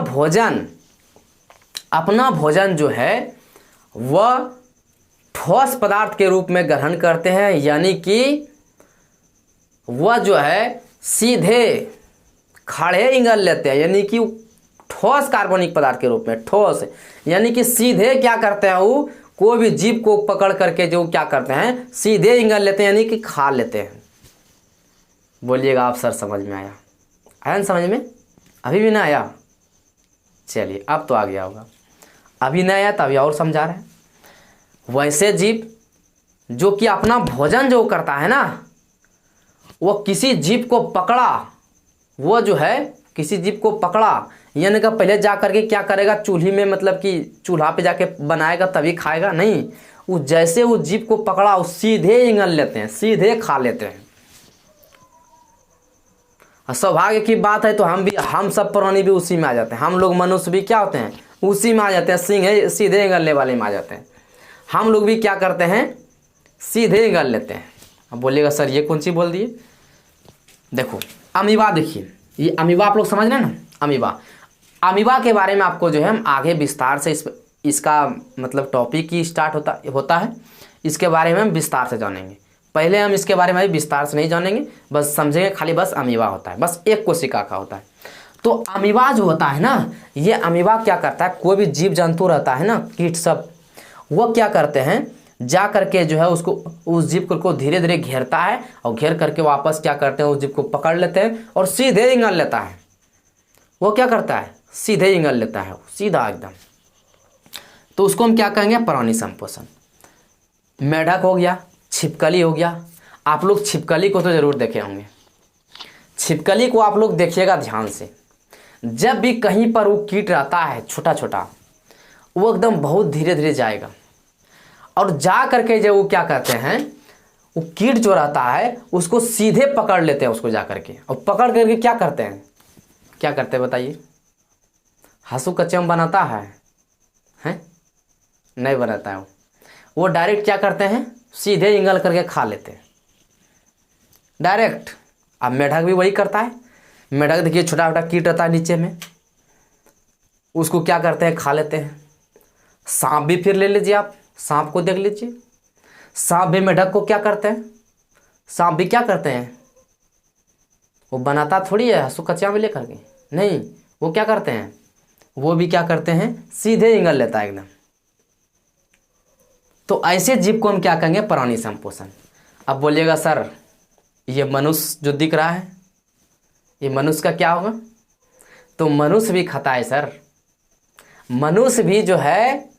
भोजन जो है वह ठोस पदार्थ के रूप में ग्रहण करते हैं, यानी कि वह जो है सीधे खड़े इंगल लेते हैं, यानी कि ठोस कार्बनिक पदार्थ के रूप में, ठोस यानी कि सीधे क्या करते हैं, वो कोई भी जीव को पकड़ करके जो क्या करते हैं सीधे इंगल लेते हैं, यानी कि खा लेते हैं। बोलिएगा आप सर समझ में आया ना समझ में, अभी भी ना आया। चलिए अब तो आ गया होगा, अभी नहीं आया तो अभी और समझा रहे हैं। वैसे जीव जो कि अपना भोजन जो करता है ना, वो किसी जीव को पकड़ा, वो जो है किसी जीव को पकड़ा, यानी कि पहले जा करके क्या करेगा, चूल्ही में मतलब कि चूल्हा पे जाके बनाएगा तभी खाएगा, नहीं, वो जैसे वो जीव को पकड़ा वो सीधे इंगल लेते हैं, सीधे खा लेते हैं। सौभाग्य की बात है तो हम सब प्राणी भी उसी में आ जाते हैं। हम लोग मनुष्य भी क्या होते हैं, उसी में आ जाते हैं, सीधे इंगलने वाले में आ जाते हैं। हम लोग भी क्या करते हैं, सीधे इंगल लेते हैं। अब बोलिएगा सर ये कौन सी बोल दिए। देखो अमीबा, देखिए ये अमीबा आप लोग समझ रहे हैं ना। अमीबा के बारे में आपको जो है हम आगे विस्तार से इसका मतलब टॉपिक ही स्टार्ट होता है, इसके बारे में हम विस्तार से जानेंगे। पहले हम इसके बारे में विस्तार से नहीं जानेंगे, बस समझेंगे खाली बस अमीबा होता है, बस एक कोशिका का होता है। तो अमीबा जो होता है ना, ये अमीबा क्या करता है, कोई भी जीव जंतु रहता है ना, कीट सब, वो क्या करते हैं, जा करके जो है उसको, उस जीव को धीरे धीरे घेरता है और घेर करके वापस क्या करते हैं, उस जीव को पकड़ लेते हैं और सीधे इंगल लेता है। वो क्या करता है, सीधे इंगल लेता है, सीधा एकदम। तो उसको हम क्या कहेंगे, प्राणी संपोषण। मेढक हो गया, छिपकली हो गया। आप लोग छिपकली को तो जरूर देखे होंगे। छिपकली को आप लोग देखिएगा ध्यान से, जब भी कहीं पर वो कीट रहता है छोटा छोटा, वो एकदम बहुत धीरे धीरे जाएगा और जा करके जब वो क्या करते हैं, वो कीट जो रहता है उसको सीधे पकड़ लेते हैं, उसको जा करके, और पकड़ करके क्या करते हैं, बताइए। हंसू कच्चम बनाता है हैं? नहीं बनाता है वो डायरेक्ट क्या करते हैं, सीधे इंगल करके खा लेते हैं डायरेक्ट। अब मेढक भी वही करता है। मेढक देखिए छोटा छोटा कीट रहता है नीचे में, उसको क्या करते हैं, खा लेते हैं। सांप भी फिर ले लीजिए, आप सांप को देख लीजिए। सांप भी मेढक को क्या करते हैं, सांप भी क्या करते हैं, वो बनाता थोड़ी है हंसू कच्चा में लेकर के, नहीं, वो क्या करते हैं, वो भी क्या करते हैं, सीधे इंगल लेता है एकदम। तो ऐसे जीव को हम क्या कहेंगे, प्राणी संपोषण। अब बोलिएगा सर ये मनुष्य जो दिख रहा है, ये मनुष्य का क्या होगा। तो मनुष्य भी खाता है सर। मनुष्य भी जो है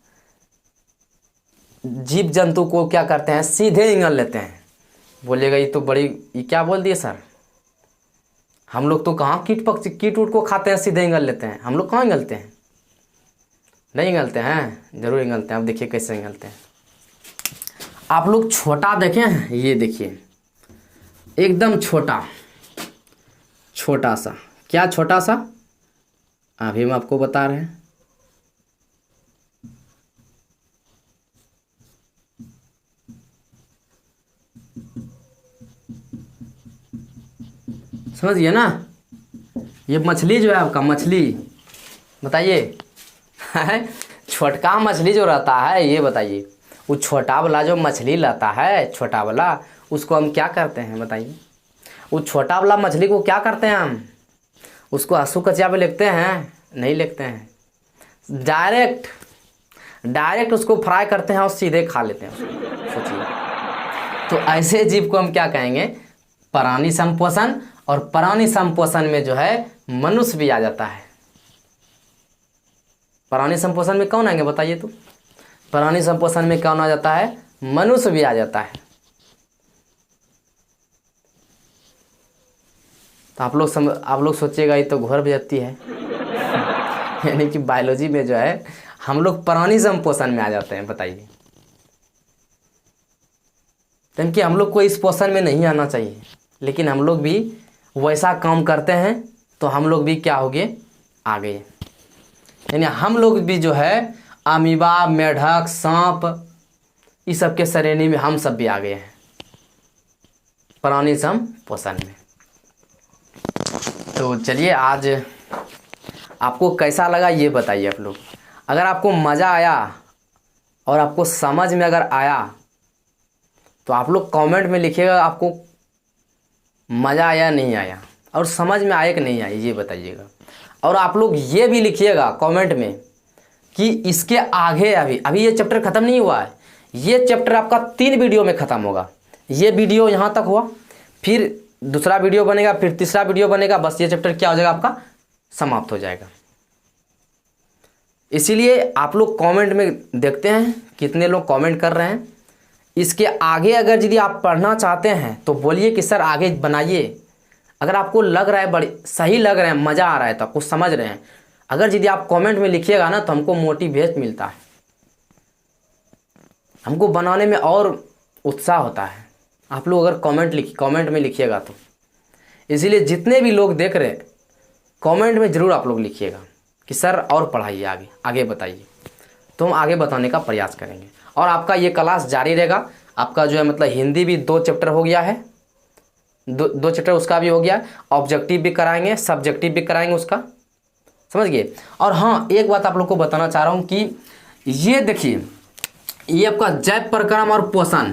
जीव जंतु को क्या करते हैं, सीधे इंगल लेते हैं। बोलिएगा ये क्या बोल दिए सर। हम लोग तो कहाँ कीट उट को खाते हैं, सीधे इंगल लेते हैं। हम लोग कहाँ इंगलते हैं, नहीं इंगलते हैं, जरूर इंगलते हैं। अब देखिए कैसे इंगलते हैं। आप लोग छोटा देखें, ये देखिए एकदम छोटा सा, क्या छोटा सा, अभी हम आपको बता रहे हैं। समझिए ना। ये मछली जो है आपका, मछली बताइए छोटका मछली जो रहता है, ये बताइए, वो छोटा वाला जो मछली रहता है, छोटा वाला, उसको हम क्या करते हैं बताइए। वो छोटा वाला मछली को क्या करते हैं हम, उसको आंसू कचिया पे लिखते हैं? नहीं लिखते हैं, डायरेक्ट उसको फ्राई करते हैं और सीधे खा लेते हैं उसको। सोचिए, तो ऐसे जीव को हम क्या कहेंगे? प्राणी संपोषण। और प्राणी संपोषण में जो है मनुष्य भी आ जाता है। प्राणी संपोषण में कौन आएंगे बताइए तो? प्राणी संपोषण में कौन आ जाता है? मनुष्य भी आ जाता है। तो आप लोग सोचिएगा ये तो घोर बेइज्जती है यानी कि बायोलॉजी में जो है हम लोग प्राणी संपोषण में आ जाते हैं, बताइए। क्योंकि हम लोग को इस पोषण में नहीं आना चाहिए, लेकिन हम लोग भी वैसा काम करते हैं तो हम लोग भी क्या हो गए? आ गए। यानी हम लोग भी जो है अमीबा, मेढक, सांप, इस सब के श्रेणी में हम सब भी आ गए हैं प्राणी संपोषण में। तो चलिए, आज आपको कैसा लगा ये बताइए आप लोग। अगर आपको मज़ा आया और आपको समझ में अगर आया तो आप लोग कमेंट में लिखिएगा आपको मज़ा आया नहीं आया, और समझ में आया कि नहीं आया ये बताइएगा। और आप लोग ये भी लिखिएगा कमेंट में कि इसके आगे अभी ये चैप्टर ख़त्म नहीं हुआ है। ये चैप्टर आपका 3 वीडियो में ख़त्म होगा। ये वीडियो यहाँ तक हुआ, फिर दूसरा वीडियो बनेगा, फिर तीसरा वीडियो बनेगा, बस ये चैप्टर क्या हो जाएगा आपका? समाप्त हो जाएगा। इसीलिए आप लोग कमेंट में देखते हैं कितने लोग कमेंट कर रहे हैं। इसके आगे अगर यदि आप पढ़ना चाहते हैं तो बोलिए कि सर आगे बनाइए। अगर आपको लग रहा है बड़ी सही लग रहा है, मज़ा आ रहा है, तो आपको समझ रहे हैं, अगर यदि आप कमेंट में लिखिएगा ना तो हमको मोटिवेट मिलता है, हमको बनाने में और उत्साह होता है। आप लोग अगर कमेंट में लिखिएगा तो, इसीलिए जितने भी लोग देख रहे हैं कमेंट में ज़रूर आप लोग लिखिएगा कि सर और पढ़ाइए, आगे बताइए, तो हम आगे बताने का प्रयास करेंगे। और आपका ये क्लास जारी रहेगा। आपका जो है मतलब हिंदी भी 2 चैप्टर हो गया है, दो चैप्टर उसका भी हो गया। ऑब्जेक्टिव भी कराएंगे, सब्जेक्टिव भी कराएंगे उसका, समझ गए। और हाँ, एक बात आप लोग को बताना चाह रहा हूँ कि ये देखिए, ये आपका जैव प्रक्रम और पोषण,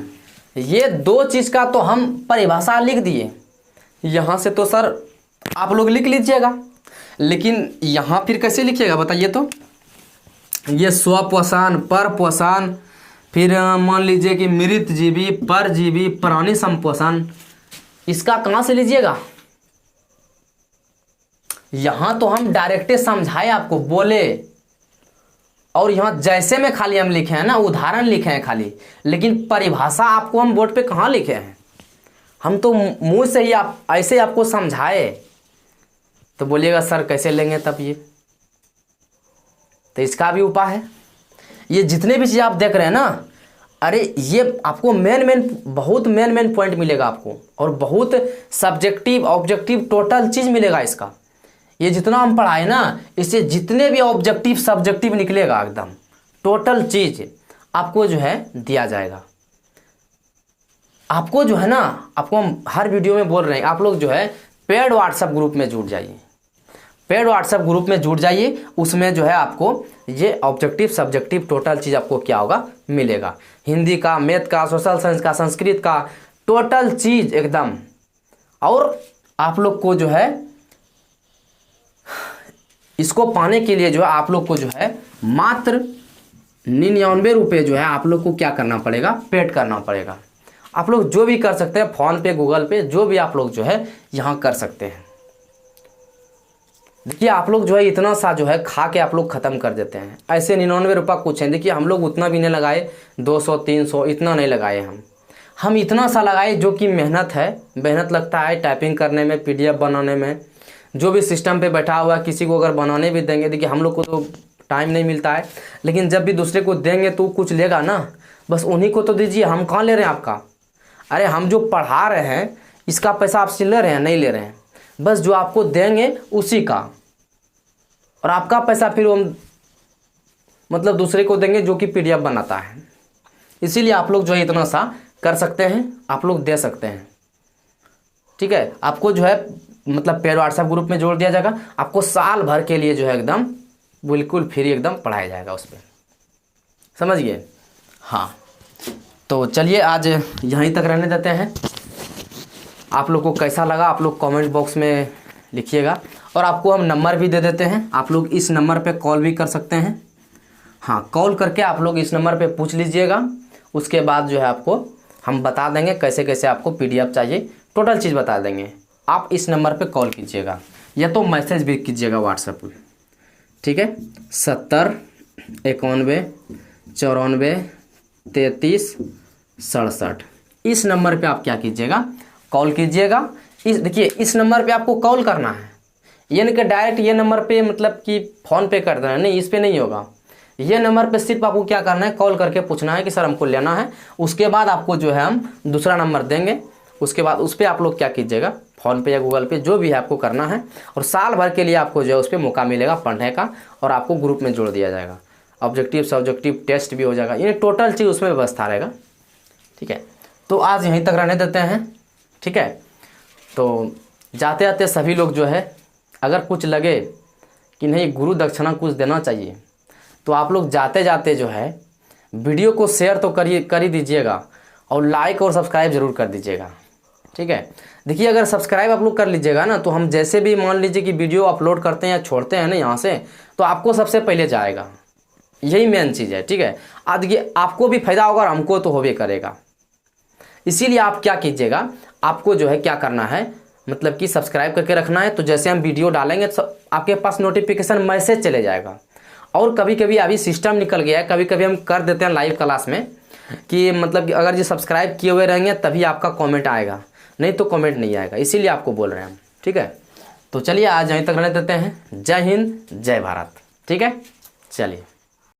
ये 2 चीज़ का तो हम परिभाषा लिख दिए। यहाँ से तो सर आप लोग लिख लीजिएगा, लेकिन यहाँ फिर कैसे लिखिएगा बताइए तो? ये स्वपोषण, परपोषण, फिर मान लीजिए कि मृतजीवी, परजीवी, प्राणी संपोषण, इसका कहाँ से लीजिएगा? यहाँ तो हम डायरेक्टे समझाए आपको, बोले, और यहाँ जैसे में खाली हम लिखे हैं ना, उदाहरण लिखे हैं खाली, लेकिन परिभाषा आपको हम बोर्ड पे कहाँ लिखे हैं? हम तो मुंह से ही आप ऐसे आपको समझाए। तो बोलिएगा सर कैसे लेंगे तब ये? तो इसका भी उपाय है। ये जितने भी चीज़ आप देख रहे हैं ना, अरे ये आपको बहुत मेन पॉइंट मिलेगा आपको, और बहुत सब्जेक्टिव ऑब्जेक्टिव टोटल चीज़ मिलेगा इसका। ये जितना हम पढ़ाए ना, इससे जितने भी ऑब्जेक्टिव सब्जेक्टिव निकलेगा एकदम टोटल चीज़ आपको जो है दिया जाएगा। आपको जो है ना, आपको हम हर वीडियो में बोल रहे हैं, आप लोग जो है पेड व्हाट्सएप ग्रुप में जुड़ जाइए। पेड व्हाट्सएप ग्रुप में जुड़ जाइए, उसमें जो है आपको ये ऑब्जेक्टिव सब्जेक्टिव टोटल चीज़ आपको क्या होगा? मिलेगा। हिंदी का, मैथ का, सोशल साइंस का, संस्कृत का, टोटल चीज़ एकदम। और आप लोग को जो है इसको पाने के लिए जो है आप लोग को जो है मात्र 99 रुपये जो है आप लोग को क्या करना पड़ेगा? पेड करना पड़ेगा। आप लोग जो भी कर सकते हैं, फ़ोन पे, गूगल पे, जो भी आप लोग जो है यहाँ कर सकते हैं। देखिए आप लोग जो है इतना सा जो है खा के आप लोग ख़त्म कर देते हैं। ऐसे 99 रुपये कुछ है। देखिए हम लोग उतना भी नहीं लगाए, 200 300 इतना नहीं लगाए हम इतना सा लगाए जो कि मेहनत लगता है टाइपिंग करने में, PDF बनाने में, जो भी सिस्टम पे बैठा हुआ किसी को अगर बनाने भी देंगे, देखिए हम लोग को तो टाइम नहीं मिलता है, लेकिन जब भी दूसरे को देंगे तो कुछ लेगा ना, बस उन्हीं को तो दीजिए। हम कहाँ ले रहे हैं आपका? अरे हम जो पढ़ा रहे हैं इसका पैसा आपसे ले रहे हैं? नहीं ले रहे हैं। बस जो आपको देंगे उसी का, और आपका पैसा फिर हम मतलब दूसरे को देंगे जो कि PDF बनाता है। इसीलिए आप लोग जो है इतना सा कर सकते हैं, आप लोग दे सकते हैं। ठीक है। आपको जो है मतलब पेड व्हाट्सएप ग्रुप में जोड़ दिया जाएगा। आपको साल भर के लिए जो है एकदम बिल्कुल फ्री एकदम पढ़ाया जाएगा उस पर, समझ गए। हाँ, तो चलिए आज यहीं तक रहने देते हैं। आप लोग को कैसा लगा आप लोग कमेंट बॉक्स में लिखिएगा, और आपको हम नंबर भी दे देते हैं, आप लोग इस नंबर पे कॉल भी कर सकते हैं। हाँ, कॉल करके आप लोग इस नंबर पे पूछ लीजिएगा, उसके बाद जो है आपको हम बता देंगे कैसे कैसे आपको PDF चाहिए, टोटल चीज़ बता देंगे। आप इस नंबर पे कॉल कीजिएगा या तो मैसेज भी कीजिएगा व्हाट्सएप पे, ठीक है। 70 91 94 33 67 इस नंबर पे आप क्या कीजिएगा, कॉल कीजिएगा। इस देखिए इस नंबर पे आपको कॉल करना है, ये नहीं कि डायरेक्ट ये नंबर पे मतलब कि फ़ोन पे कर देना, नहीं, इस पे नहीं होगा। ये नंबर पे सिर्फ आपको क्या करना है, कॉल करके पूछना है कि सर हमको लेना है। उसके बाद आपको जो है हम दूसरा नंबर देंगे, उसके बाद उस पर आप लोग क्या कीजिएगा, फ़ोन पे या गूगल पे जो भी है आपको करना है, और साल भर के लिए आपको जो है उस पर मौका मिलेगा पढ़ने का, और आपको ग्रुप में जोड़ दिया जाएगा। ऑब्जेक्टिव सब्जेक्टिव टेस्ट भी हो जाएगा, यानी टोटल चीज़ उसमें व्यवस्था रहेगा, ठीक है। तो आज यहीं तक रहने देते हैं, ठीक है। तो जाते जाते सभी लोग जो है अगर कुछ लगे कि नहीं गुरु दक्षिणा कुछ देना चाहिए, तो आप लोग जाते जाते जो है वीडियो को शेयर तो कर ही दीजिएगा, और लाइक और सब्सक्राइब ज़रूर कर दीजिएगा, ठीक है। देखिए अगर सब्सक्राइब आप लोग कर लीजिएगा ना, तो हम जैसे भी मान लीजिए कि वीडियो अपलोड करते हैं या छोड़ते हैं ना यहाँ से, तो आपको सबसे पहले जाएगा, यही मेन चीज़ है, ठीक है। आज ये आपको भी फायदा होगा और हमको तो होबे करेगा। इसीलिए आप क्या कीजिएगा, आपको जो है क्या करना है, मतलब कि सब्सक्राइब करके रखना है। तो जैसे हम वीडियो डालेंगे तो आपके पास नोटिफिकेशन मैसेज चले जाएगा। और कभी कभी अभी सिस्टम निकल गया है, कभी कभी हम कर देते हैं लाइव क्लास में कि मतलब कि अगर ये सब्सक्राइब किए हुए रहेंगे तभी आपका कमेंट आएगा, नहीं तो कमेंट नहीं आएगा, इसीलिए आपको बोल रहे हैं हम, ठीक है। तो चलिए आज यहीं तक रहने देते हैं। जय हिंद, जय भारत, ठीक है, चलिए।